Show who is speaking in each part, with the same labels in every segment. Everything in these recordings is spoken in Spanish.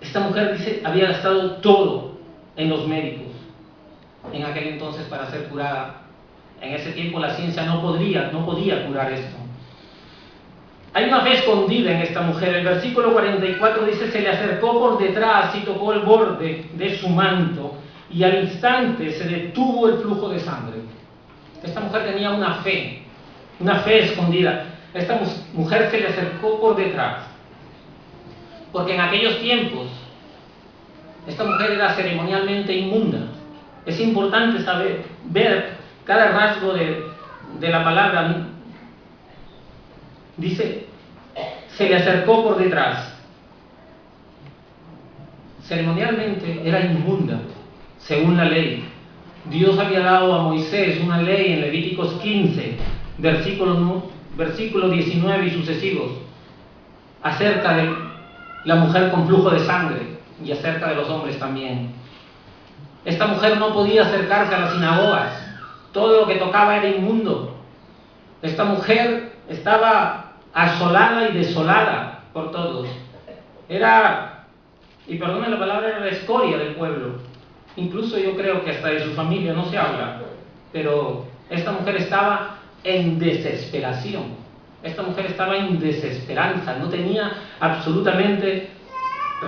Speaker 1: Esta mujer dice, había gastado todo en los médicos en aquel entonces para ser curada. En ese tiempo la ciencia no podía curar esto. Hay una fe escondida en esta mujer. El versículo 44 dice, se le acercó por detrás y tocó el borde de su manto, y al instante se detuvo el flujo de sangre. Esta mujer tenía una fe escondida. Esta mujer se le acercó por detrás, porque en aquellos tiempos esta mujer era ceremonialmente inmunda. Es importante ver cada rasgo de la palabra. Dice, se le acercó por detrás. Ceremonialmente era inmunda, según la ley. Dios había dado a Moisés una ley en Levíticos 15, versículo 19 y sucesivos, acerca de la mujer con flujo de sangre y acerca de los hombres también. Esta mujer no podía acercarse a las sinagogas. Todo lo que tocaba era inmundo. Esta mujer estaba asolada y desolada por todos. Era, y perdonen la palabra, era la escoria del pueblo. Incluso yo creo que hasta de su familia no se habla. Pero esta mujer estaba en desesperación. Esta mujer estaba en desesperanza. No tenía absolutamente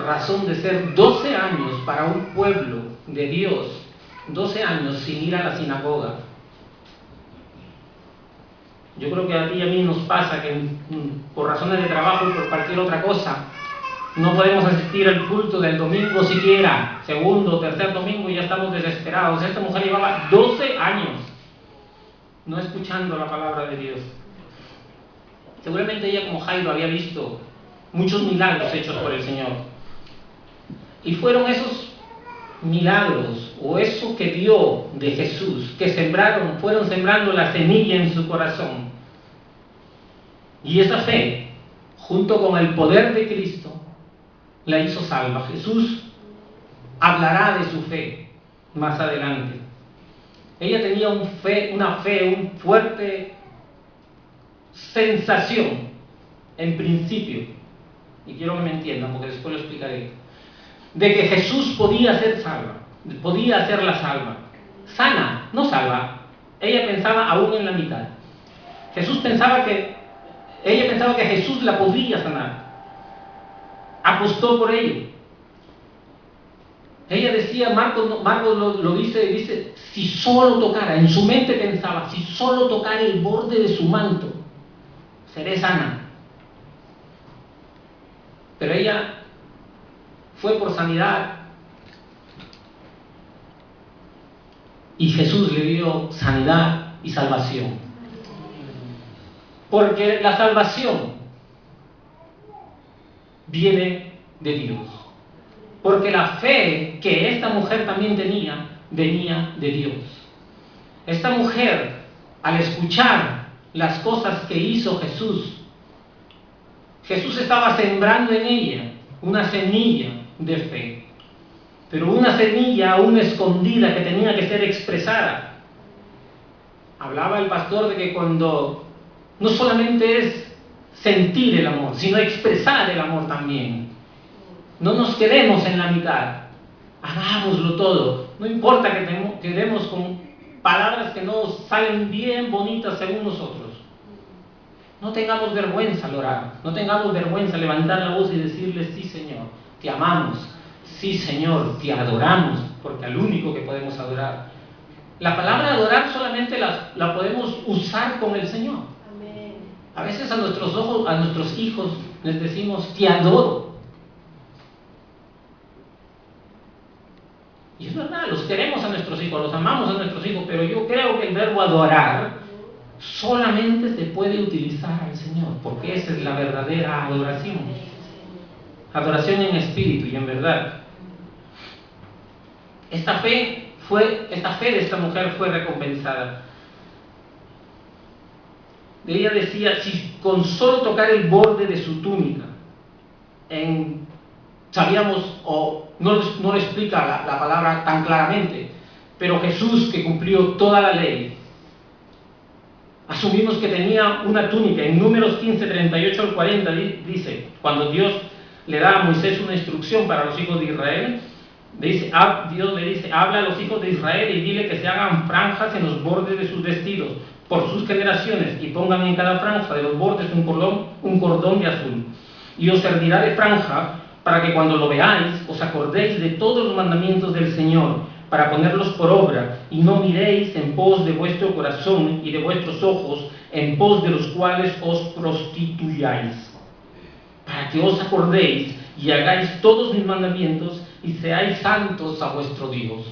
Speaker 1: razón de ser. 12 años para un pueblo de Dios. 12 años sin ir a la sinagoga. Yo creo que a ti y a mí nos pasa que por razones de trabajo y por cualquier otra cosa no podemos asistir al culto del domingo siquiera, segundo o tercer domingo, y ya estamos desesperados. Esta mujer llevaba 12 años no escuchando la palabra de Dios. Seguramente ella, como Jairo, había visto muchos milagros hechos por el Señor, y fueron esos milagros o eso que vio de Jesús que fueron sembrando la semilla en su corazón, y esa fe junto con el poder de Cristo la hizo salva. Jesús hablará de su fe más adelante. Ella tenía una fuerte sensación en principio, y quiero que me entiendan porque después lo explicaré, de que Jesús podía ser salva, podía hacerla salva. Sana, no salva. Ella pensaba aún en la mitad. Ella pensaba que Jesús la podía sanar. Apostó por ello. Ella decía, Marcos lo dice, si solo tocara, en su mente pensaba, si solo tocara el borde de su manto, seré sana. Pero ella fue por sanidad, y Jesús le dio sanidad y salvación. Porque la salvación viene de Dios. Porque la fe que esta mujer también tenía, venía de Dios. Esta mujer, al escuchar las cosas que hizo Jesús estaba sembrando en ella una semilla de fe, pero una semilla aún escondida que tenía que ser expresada. Hablaba el pastor de que cuando no solamente es sentir el amor, sino expresar el amor también. No nos quedemos en la mitad, hagámoslo todo. No importa que quedemos con palabras que no salen bien bonitas según nosotros. No tengamos vergüenza al orar, no tengamos vergüenza al levantar la voz y decirle, sí Señor, te amamos, sí Señor, te adoramos, porque al único que podemos adorar. La palabra adorar solamente la podemos usar con el Señor. Amén. A veces a nuestros hijos les decimos, te adoro. Y es verdad, los queremos a nuestros hijos, los amamos a nuestros hijos, pero yo creo que el verbo adorar solamente se puede utilizar al Señor, porque esa es la verdadera adoración. Adoración en espíritu y en verdad. Esta fe de esta mujer fue recompensada. Ella decía, si con solo tocar el borde de su túnica, sabíamos, o no lo explica la palabra tan claramente, pero Jesús, que cumplió toda la ley, asumimos que tenía una túnica. En Números 15, 38 al 40 dice, cuando Dios le da a Moisés una instrucción para los hijos de Israel. Dios le dice, habla a los hijos de Israel y dile que se hagan franjas en los bordes de sus vestidos por sus generaciones y pongan en cada franja de los bordes un cordón de azul. Y os servirá de franja para que cuando lo veáis os acordéis de todos los mandamientos del Señor, para ponerlos por obra, y no miréis en pos de vuestro corazón y de vuestros ojos, en pos de los cuales os prostituyáis, para que os acordéis y hagáis todos mis mandamientos y seáis santos a vuestro Dios.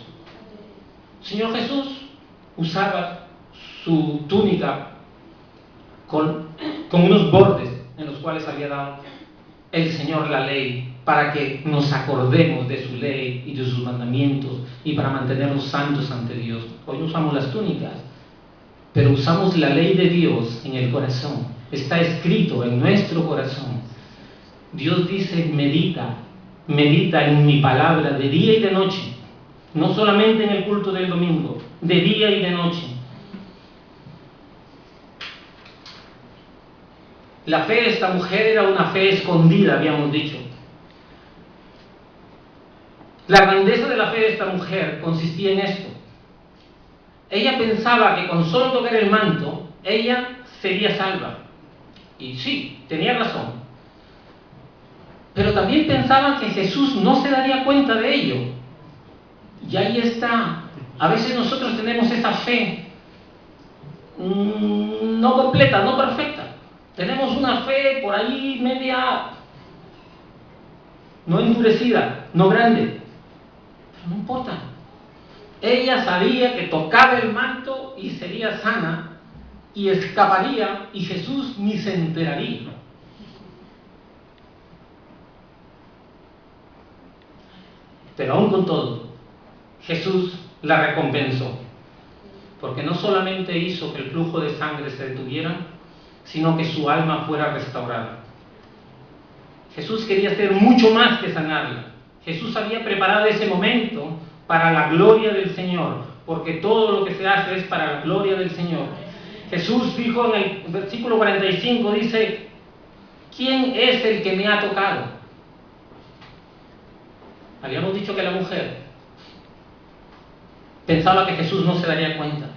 Speaker 1: Señor Jesús usaba su túnica con unos bordes en los cuales había dado el Señor la ley, para que nos acordemos de su ley y de sus mandamientos y para mantenernos santos ante Dios. Hoy no usamos las túnicas, pero usamos la ley de Dios en el corazón. Está escrito en nuestro corazón. Dios dice, medita en mi palabra de día y de noche, no solamente en el culto del domingo, de día y de noche. La fe de esta mujer era una fe escondida, habíamos dicho. La grandeza de la fe de esta mujer consistía en esto. Ella pensaba que con solo tocar el manto, ella sería salva. Y sí, tenía razón. Pero también pensaba que Jesús no se daría cuenta de ello. Y ahí está. A veces nosotros tenemos esa fe no completa, no perfecta. Tenemos una fe por ahí media, no endurecida, no grande. Pero no importa. Ella sabía que tocaba el manto y sería sana y escaparía y Jesús ni se enteraría. Pero aún con todo, Jesús la recompensó, porque no solamente hizo que el flujo de sangre se detuviera, sino que su alma fuera restaurada. Jesús quería hacer mucho más que sanarla. Jesús había preparado ese momento para la gloria del Señor, porque todo lo que se hace es para la gloria del Señor. Jesús dijo en el versículo 45, dice, ¿quién es el que me ha tocado? Habíamos dicho que la mujer pensaba que Jesús no se daría cuenta.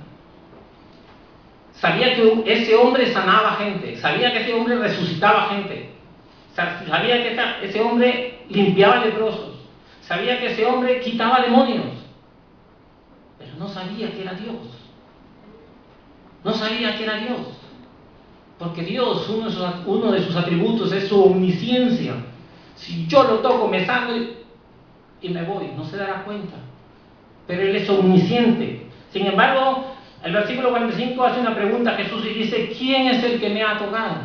Speaker 1: Sabía que ese hombre sanaba gente, sabía que ese hombre resucitaba gente, sabía que ese hombre limpiaba leprosos, sabía que ese hombre quitaba demonios, pero no sabía que era Dios. No sabía que era Dios, porque Dios, uno de sus atributos es su omnisciencia. Si yo lo toco, me sano y me voy, no se dará cuenta, pero Él es omnisciente. Sin embargo, el versículo 45 hace una pregunta a Jesús y dice, ¿quién es el que me ha tocado?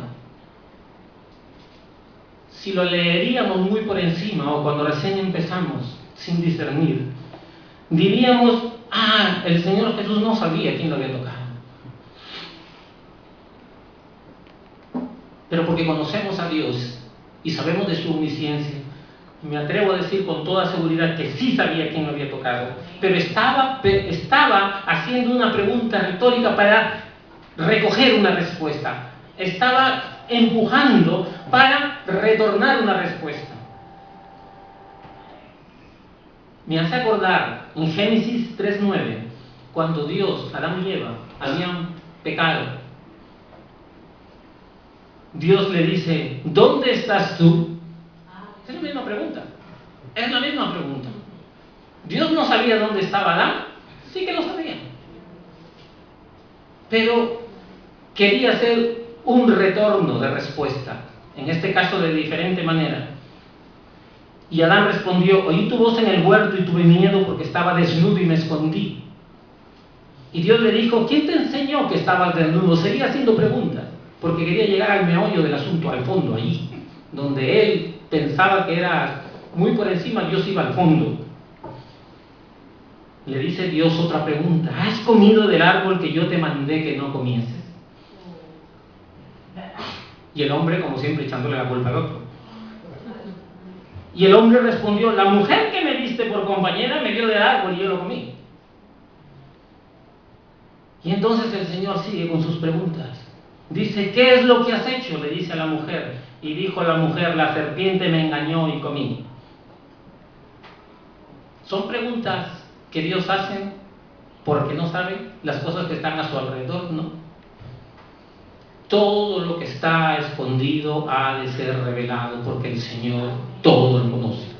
Speaker 1: Si lo leeríamos muy por encima o cuando recién empezamos, sin discernir, diríamos, el Señor Jesús no sabía quién lo había tocado. Pero porque conocemos a Dios y sabemos de su omnisciencia, me atrevo a decir con toda seguridad que sí sabía quién lo había tocado, pero estaba haciendo una pregunta retórica para recoger una respuesta. Estaba empujando para retornar una respuesta. Me hace acordar en Génesis 3:9, cuando Dios, Adán y Eva, habían pecado. Dios le dice, ¿dónde estás tú? Es la misma pregunta. Es la misma pregunta. ¿Dios no sabía dónde estaba Adán? Sí que lo sabía. Pero quería hacer un retorno de respuesta, en este caso de diferente manera. Y Adán respondió, oí tu voz en el huerto y tuve miedo porque estaba desnudo y me escondí. Y Dios le dijo, ¿quién te enseñó que estabas desnudo? Seguía haciendo preguntas, porque quería llegar al meollo del asunto, al fondo, allí, donde él pensaba que era muy por encima, Dios iba al fondo. Le dice Dios otra pregunta, ¿has comido del árbol que yo te mandé que no comieses? Y el hombre, como siempre, echándole la culpa al otro. Y el hombre respondió, la mujer que me diste por compañera me dio del árbol y yo lo comí. Y entonces el Señor sigue con sus preguntas. Dice, ¿qué es lo que has hecho? Le dice a la mujer. Y dijo la mujer, la serpiente me engañó y comí. Son preguntas que Dios hace porque no sabe las cosas que están a su alrededor, ¿no? Todo lo que está escondido ha de ser revelado porque el Señor todo lo conoce.